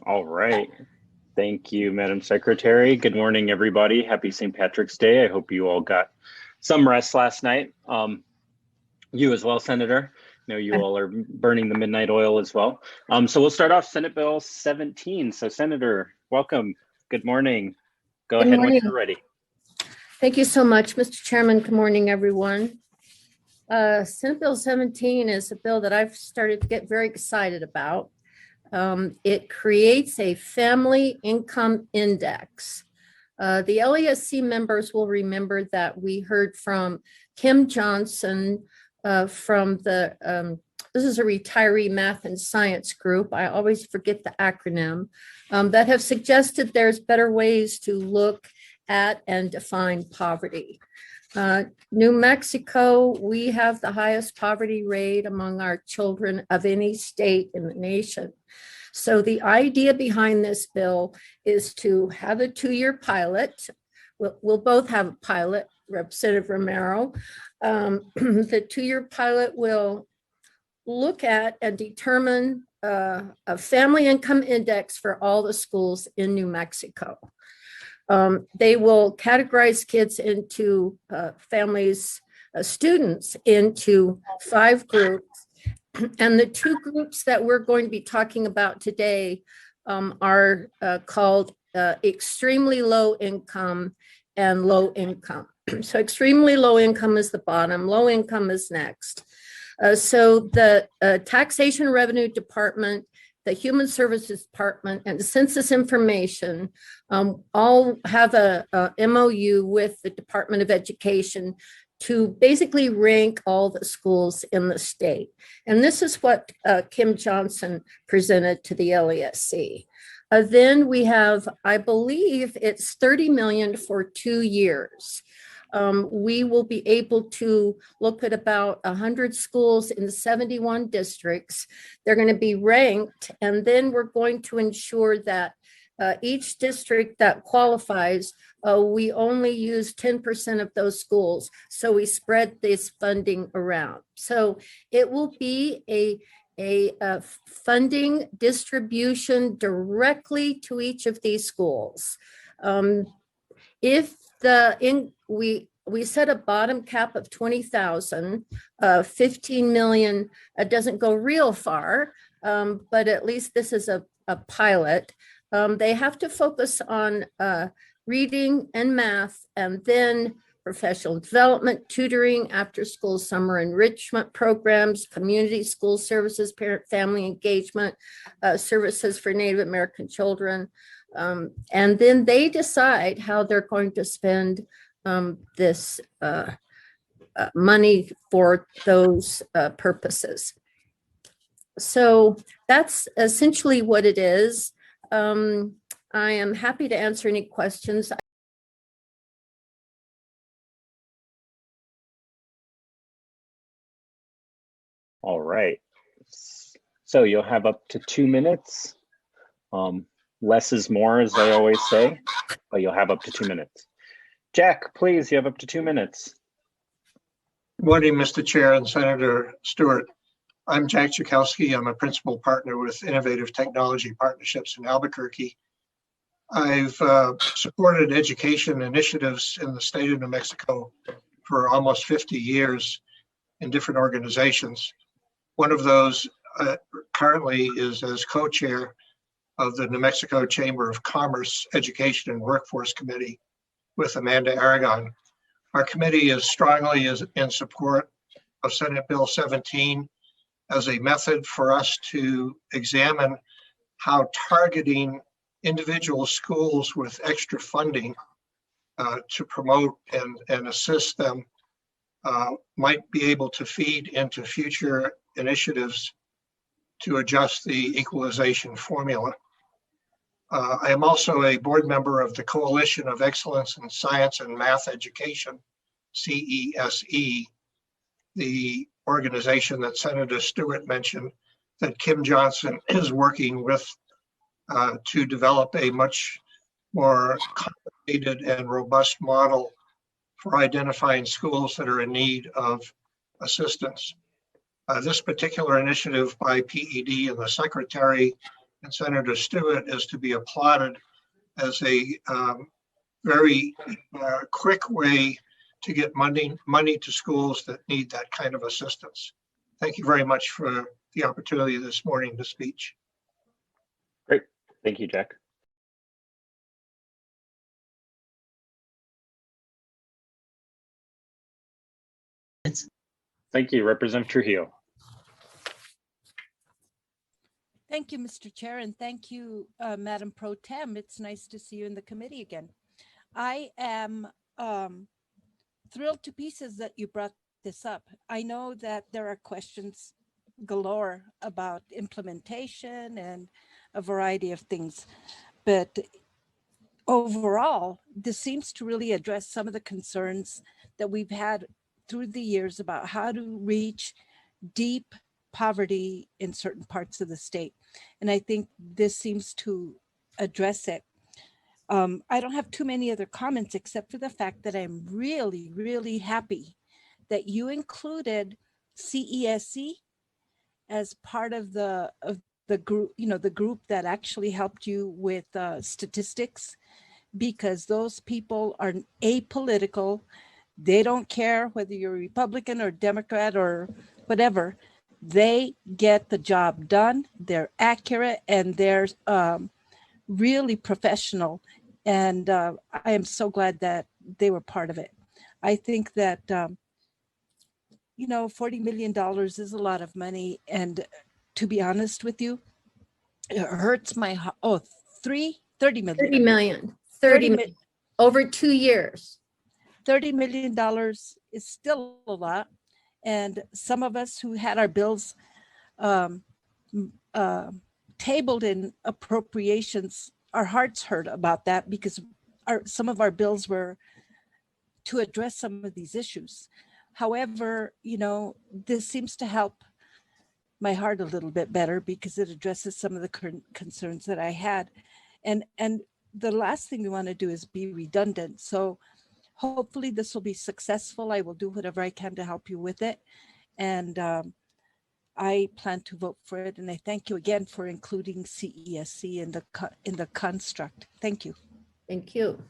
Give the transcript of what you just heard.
All right. Thank you, Madam Secretary. Good morning, everybody. Happy St. Patrick's Day. I hope you all got some rest last night. You as well, Senator. I know you all are burning the midnight oil as well. So we'll start off Senate Bill 17. So Senator, welcome. Good morning. Go ahead when you're ready. Thank you so much, Mr. Chairman. Good morning, everyone. Senate Bill 17 is a bill that I've started to get very excited about. It creates a family income index. The LESC members will remember that we heard from Kim Johnson from the, this is a retiree math and science group. I always forget the acronym, that have suggested there's better ways to look at and define poverty. New Mexico, we have the highest poverty rate among our children of any state in the nation. So the idea behind this bill is to have a 2-year pilot. We'll both have a pilot, Representative Romero. The 2-year pilot will look at and determine a family income index for all the schools in New Mexico. They will categorize kids into students into 5 groups. And the 2 groups that we're going to be talking about today are called extremely low income and low income. So extremely low income is the bottom, low income is next. So the Taxation Revenue Department, the Human Services Department, and the Census Information all have a MOU with the Department of Education to basically rank all the schools in the state. And this is what Kim Johnson presented to the LESC. Then we have, I believe it's $30 million for 2 years. We will be able to look at about 100 schools in 71 districts. They're going to be ranked, and then we're going to ensure that each district that qualifies, we only use 10% of those schools. So we spread this funding around. So it will be a funding distribution directly to each of these schools. If we set a bottom cap of 20,000, 15 million doesn't go real far, but at least this is a pilot. They have to focus on reading and math, and then professional development, tutoring, after-school summer enrichment programs, community school services, parent-family engagement, services for Native American children. And then they decide how they're going to spend this money for those purposes. So that's essentially what it is. I am happy to answer any questions. All right. So you'll have up to 2 minutes. Less is more, as I always say, but you'll have up to 2 minutes. Jack, please, you have up to 2 minutes. Good morning, Mr. Chair and Senator Stewart. I'm Jack Chakowski. I'm a principal partner with Innovative Technology Partnerships in Albuquerque. I've supported education initiatives in the state of New Mexico for almost 50 years in different organizations. One of those currently is as co-chair of the New Mexico Chamber of Commerce Education and Workforce Committee with Amanda Aragon. Our committee is strongly in support of Senate Bill 17 as a method for us to examine how targeting individual schools with extra funding to promote and assist them might be able to feed into future initiatives to adjust the equalization formula. I am also a board member of the Coalition of Excellence in Science and Math Education, CESE, the organization that Senator Stewart mentioned that Kim Johnson is working with to develop a much more complicated and robust model for identifying schools that are in need of assistance. This particular initiative by PED and the Secretary and Senator Stewart is to be applauded as a very quick way to get money to schools that need that kind of assistance. Thank you very much for the opportunity this morning to speak. Great. Thank you, Jack. Thank you, Representative Trujillo. Thank you, Mr. Chair, and thank you, Madam Pro Tem. It's nice to see you in the committee again. I am thrilled to pieces that you brought this up. I know that there are questions galore about implementation and a variety of things, but overall, this seems to really address some of the concerns that we've had through the years about how to reach deep poverty in certain parts of the state. And I think this seems to address it. I don't have too many other comments except for the fact that I'm really, really happy that you included CESE as part of the group, the group that actually helped you with statistics, because those people are apolitical. They don't care whether you're Republican or Democrat or whatever. They get the job done. They're accurate and they're really professional. And I am so glad that they were part of it. I think that, $40 million is a lot of money. And to be honest with you, it hurts my heart. Oh, 30 million. 30 million. 30 million. Over 2 years. $30 million is still a lot. And some of us who had our bills tabled in appropriations, our hearts hurt about that because some of our bills were to address some of these issues. However, this seems to help my heart a little bit better because it addresses some of the current concerns that I had. And the last thing we want to do is be redundant. So hopefully this will be successful. I will do whatever I can to help you with it. And I plan to vote for it. And I thank you again for including CESE in the construct. Thank you. Thank you.